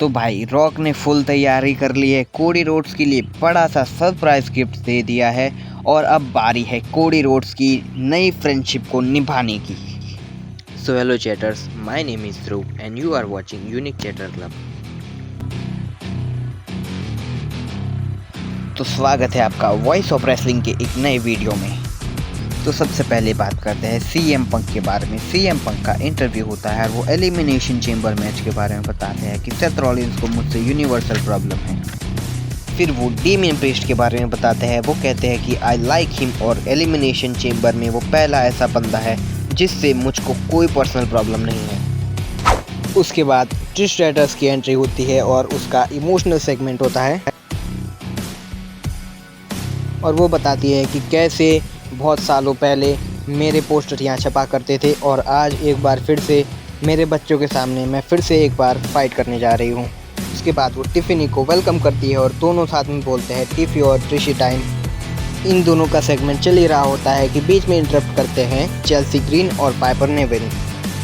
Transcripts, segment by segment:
तो भाई रॉक ने फुल तैयारी कर ली है, कोडी रोड्स के लिए बड़ा सा सरप्राइज गिफ्ट दे दिया है और अब बारी है कोडी रोड्स की नई फ्रेंडशिप को निभाने की। So hello chatters, my name is Dhruv and you are watching Unique Chatter Club. तो स्वागत है आपका वॉइस ऑफ रेसलिंग के एक नए वीडियो में। तो सबसे पहले बात करते हैं सीएम पंक के बारे में। सीएम पंक का इंटरव्यू होता है और वो एलिमिनेशन चेंबर मैच के बारे में बताते हैं कि सेथ रॉलिंस को मुझसे यूनिवर्सल प्रॉब्लम है। फिर वो डेमियन प्रीस्ट के बारे में बताते हैं। वो कहते हैं कि आई लाइक हिम और एलिमिनेशन चेंबर में वो पहला ऐसा बंदा है जिससे मुझको कोई पर्सनल प्रॉब्लम नहीं है। उसके बाद ट्रिश स्ट्रैटस की एंट्री होती है और उसका इमोशनल सेगमेंट होता है और वो बताती है कि कैसे बहुत सालों पहले मेरे पोस्टर यहाँ छपा करते थे और आज एक बार फिर से मेरे बच्चों के सामने मैं फिर से एक बार फाइट करने जा रही हूँ। उसके बाद वो टिफ़नी को वेलकम करती है और दोनों साथ में बोलते हैं टिफ़ी और ट्रिशी टाइम। इन दोनों का सेगमेंट चल ही रहा होता है कि बीच में इंटरप्ट करते हैं चेल्सी ग्रीन और पाइपर नेविल।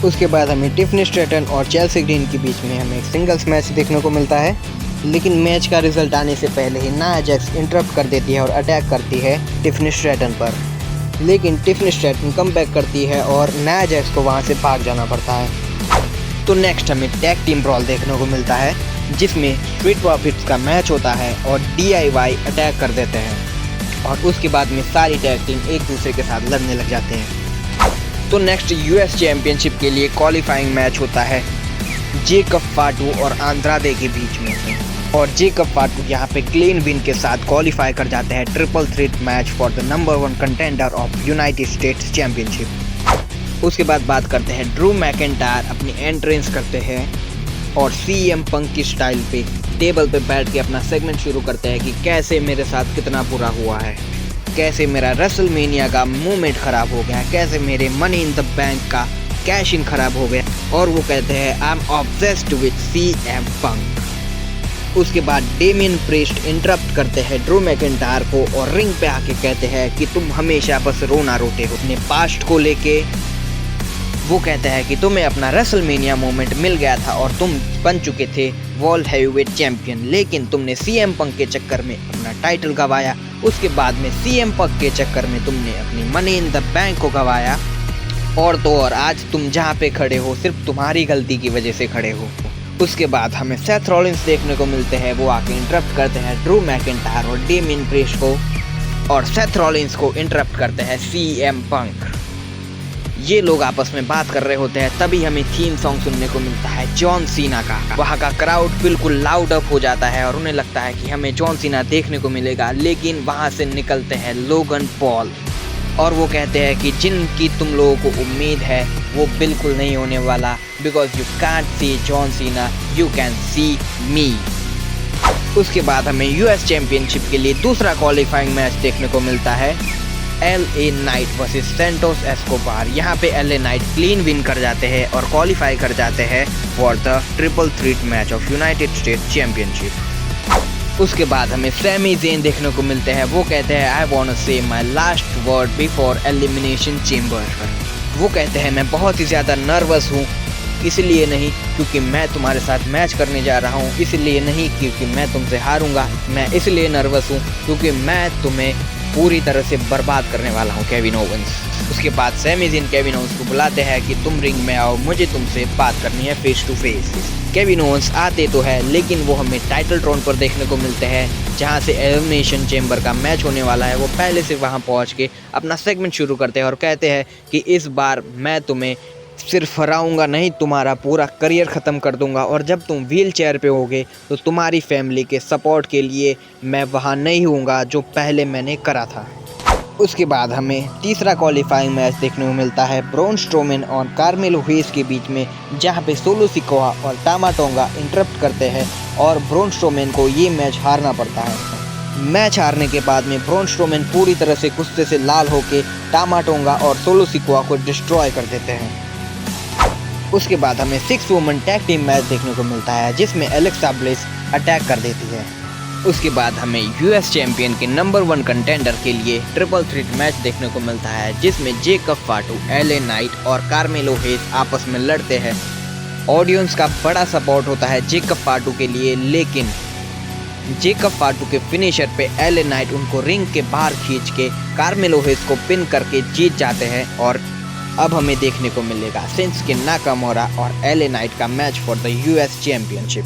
उसके बाद हमें टिफ़नी स्ट्रैटन और चेल्सी ग्रीन के बीच में हमें एक सिंगल्स मैच देखने को मिलता है, लेकिन मैच का रिजल्ट आने से पहले ही नाया जैक्स इंटरप्ट कर देती है और अटैक करती है टिफ़नी स्ट्रैटन पर। लेकिन टिफ़नी स्ट्रैटन कम बैक करती है और नाया जैक्स को वहाँ से भाग जाना पड़ता है। तो नेक्स्ट हमें टैग टीम ब्रॉल देखने को मिलता है जिसमें स्ट्रीट प्रॉफिट्स का मैच होता है और DIY अटैक कर देते हैं और उसके बाद में सारी टैग टीम एक दूसरे के साथ लड़ने लग जाते हैं। तो नेक्स्ट US चैम्पियनशिप के लिए क्वालिफाइंग मैच होता है जेकब फाटू और आंद्रादे के बीच में और जेकब फाटू यहाँ पे क्लीन विन के साथ क्वालिफाई कर जाते हैं triple threat match for the number 1 contender of United states championship. उसके बाद बात करते हैं ड्रू मैकिंटायर अपनी एंट्रेंस करते हैं और सीएम पंक की स्टाइल पे टेबल पे बैठ के अपना सेगमेंट शुरू करते हैं कि कैसे मेरे साथ कितना बुरा हुआ है, कैसे मेरा रेसलमेनिया का मूवमेंट खराब हो गया, कैसे मेरे मनी इन द बैंक का कैश इन खराब हो गया और वो कहते हैं I am obsessed with CM Punk. उसके बाद डेमियन प्रीस्ट इंटरप्ट करते हैं ड्रू मैकिंटायर को और रिंग पे आके कहते हैं कि तुम हमेशा बस रोना रोते हो अपने पास्ट को लेके। वो कहते हैं कि तुम्हें अपना रेसलमेनिया मोमेंट मिल गया था और तुम बन चुके थे वर्ल्ड हैवीवेट चैंपियन, लेकिन तुमने सीएम पंक के चक्कर में अपना टाइटल गंवाया। उसके बाद में सीएम पंक के चक्कर में तुमने अपनी मनी इन द बैंक को गंवाया और तो और आज तुम जहाँ पे खड़े हो सिर्फ तुम्हारी गलती की वजह से खड़े हो। उसके बाद हमें सेथ रॉलिंस देखने को मिलते हैं। वो आके इंटरप्ट करते हैं ड्रू मैकिंटायर और डेमियन प्रीस्ट को और सेथ रॉलिंस को इंटरप्ट करते हैं सीएम पंक। ये लोग आपस में बात कर रहे होते हैं, तभी हमें थीम सॉन्ग सुनने को मिलता है जॉन सीना का। वहाँ का क्राउड बिल्कुल लाउड अप हो जाता है और उन्हें लगता है कि हमें जॉन सीना देखने को मिलेगा, लेकिन वहाँ से निकलते हैं लोगन पॉल और वो कहते हैं कि जिनकी तुम लोगों को उम्मीद है वो बिल्कुल नहीं होने वाला, because you can't see John Cena, you can see me. उसके बाद हमें US चैम्पियनशिप के लिए दूसरा क्वालिफाइंग मैच देखने को मिलता है LA knight versus Santos Escobar. यहाँ पे LA नाइट क्लीन विन कर जाते हैं और क्वालिफाई कर जाते हैं for the triple threat match of United states championship. उसके बाद हमें सैमी ज़ेन देखने को मिलते हैं। वो कहते हैं आई वांट टू से my last word before elimination chamber. वो कहते हैं मैं बहुत ही ज़्यादा नर्वस हूँ, इसलिए नहीं क्योंकि मैं तुम्हारे साथ मैच करने जा रहा हूँ, इसलिए नहीं क्योंकि मैं तुमसे हारूंगा, मैं इसलिए नर्वस हूँ क्योंकि मैं तुम्हें पूरी तरह से बर्बाद करने वाला हूँ केविन ओवेंस। उसके बाद सैमी ज़ेन केविन ओवेंस को बुलाते हैं कि तुम रिंग में आओ, मुझे तुमसे बात करनी है face to face. Kevin Owens आते तो है लेकिन वो हमें टाइटल ट्रोन पर देखने को मिलते हैं जहाँ से एलिमिनेशन चेंबर का मैच होने वाला है। वो पहले से वहाँ पहुँच के अपना सेगमेंट शुरू करते हैं और कहते हैं कि इस बार मैं तुम्हें सिर्फ हराऊंगा नहीं, तुम्हारा पूरा करियर ख़त्म कर दूंगा और जब तुम व्हील चेयर पे होगे तो तुम्हारी फैमिली के सपोर्ट के लिए मैं वहाँ नहीं होऊंगा जो पहले मैंने करा था। उसके बाद हमें तीसरा क्वालिफाइंग मैच देखने को मिलता है ब्रॉन स्ट्रोमैन और कार्मेलो हेस के बीच में, जहाँ पे सोलो सिकोआ और टामा टोंगा इंटरप्ट करते हैं और ब्रॉन स्ट्रोमैन को ये मैच हारना पड़ता है। मैच हारने के बाद में ब्रॉन स्ट्रोमैन पूरी तरह से गुस्से से लाल होकर टामा टोंगा और सोलो सिकोआ को डिस्ट्रॉय कर देते हैं। उसके बाद हमें 6 वुमन टैग टीम मैच देखने को मिलता है जिसमें एलेक्सा ब्लिस अटैक कर देती है। उसके बाद हमें US चैंपियन के नंबर 1 कंटेंडर के लिए ट्रिपल थ्रेट मैच देखने को मिलता है जिसमें जेकब फाटू, LA नाइट और कार्मेलो हेस आपस में लड़ते हैं ऑडियंस का बड़ा सपोर्ट होता है जेकब फाटू के लिए, लेकिन जेकब फाटू के फिनिशर पे एलए नाइट उनको रिंग के बाहर खींच के कार्मेलो हेज को पिन करके जीत जाते हैं। और अब हमें देखने को मिलेगा शिंसुके नाकामोरा और एलए नाइट का match for the US championship.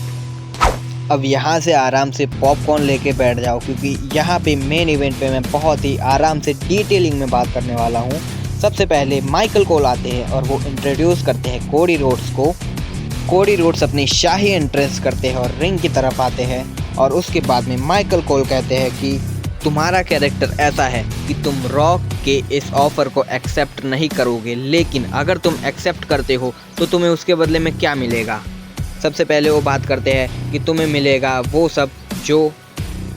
अब यहाँ से आराम से पॉपकॉर्न लेके बैठ जाओ, क्योंकि यहाँ पे मेन इवेंट पे मैं बहुत ही आराम से डिटेलिंग में बात करने वाला हूँ। सबसे पहले माइकल कोल आते हैं और वो इंट्रोड्यूस करते हैं कोडी रोड्स को। कोडी रोड्स अपनी शाही एंट्रेंस करते हैं और रिंग की तरफ आते हैं, और उसके बाद में माइकल कोल कहते हैं कि तुम्हारा कैरेक्टर ऐसा है कि तुम रॉक के इस ऑफ़र को एक्सेप्ट नहीं करोगे, लेकिन अगर तुम एक्सेप्ट करते हो तो तुम्हें उसके बदले में क्या मिलेगा। सबसे पहले वो बात करते हैं कि तुम्हें मिलेगा वो सब जो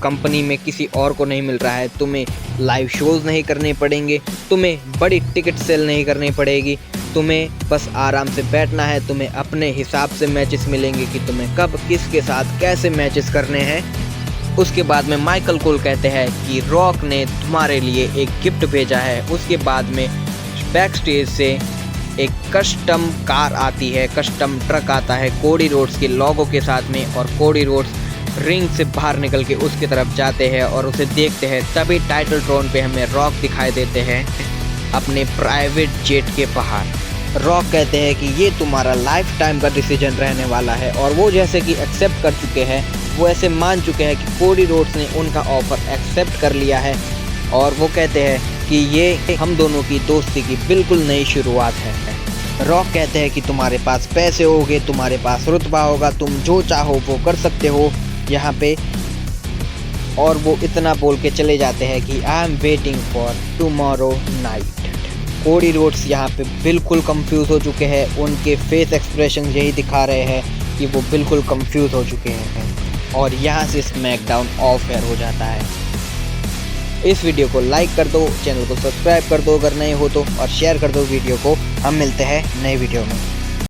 कंपनी में किसी और को नहीं मिल रहा है। तुम्हें लाइव शोज़ नहीं करने पड़ेंगे, तुम्हें बड़ी टिकट सेल नहीं करनी पड़ेगी, तुम्हें बस आराम से बैठना है, तुम्हें अपने हिसाब से मैचेस मिलेंगे कि तुम्हें कब किसके साथ कैसे मैचेस करने हैं। उसके बाद में माइकल कोल कहते हैं कि रॉक ने तुम्हारे लिए एक गिफ्ट भेजा है। उसके बाद में बैक स्टेज से एक कस्टम कार आती है, कस्टम ट्रक आता है कोडी रोड्स के लोगो के साथ में, और कोडी रोड्स रिंग से बाहर निकल के उसकी तरफ जाते हैं और उसे देखते हैं। तभी टाइटल ट्रोन पे हमें रॉक दिखाई देते हैं अपने प्राइवेट जेट के बाहर। रॉक कहते हैं कि ये तुम्हारा लाइफ टाइम का डिसीजन रहने वाला है, और वो जैसे कि एक्सेप्ट कर चुके हैं, वो ऐसे मान चुके हैं कि कोडी रोड्स ने उनका ऑफ़र एक्सेप्ट कर लिया है, और वो कहते हैं कि ये हम दोनों की दोस्ती की बिल्कुल नई शुरुआत है। रॉक कहते हैं कि तुम्हारे पास पैसे होंगे, तुम्हारे पास रुतबा होगा, तुम जो चाहो वो कर सकते हो यहाँ पे, और वो इतना बोल के चले जाते हैं कि I am waiting for tomorrow night. Cody Rhodes यहाँ पे बिल्कुल कंफ्यूज हो चुके हैं, उनके फेस एक्सप्रेशन यही दिखा रहे हैं कि वो बिल्कुल कंफ्यूज हो चुके हैं, और यहाँ से स्मैकडाउन ऑफ एयर हो जाता है। इस वीडियो को लाइक कर दो, चैनल को सब्सक्राइब कर दो अगर नए हो तो, और शेयर कर दो वीडियो को। हम मिलते हैं नए वीडियो में।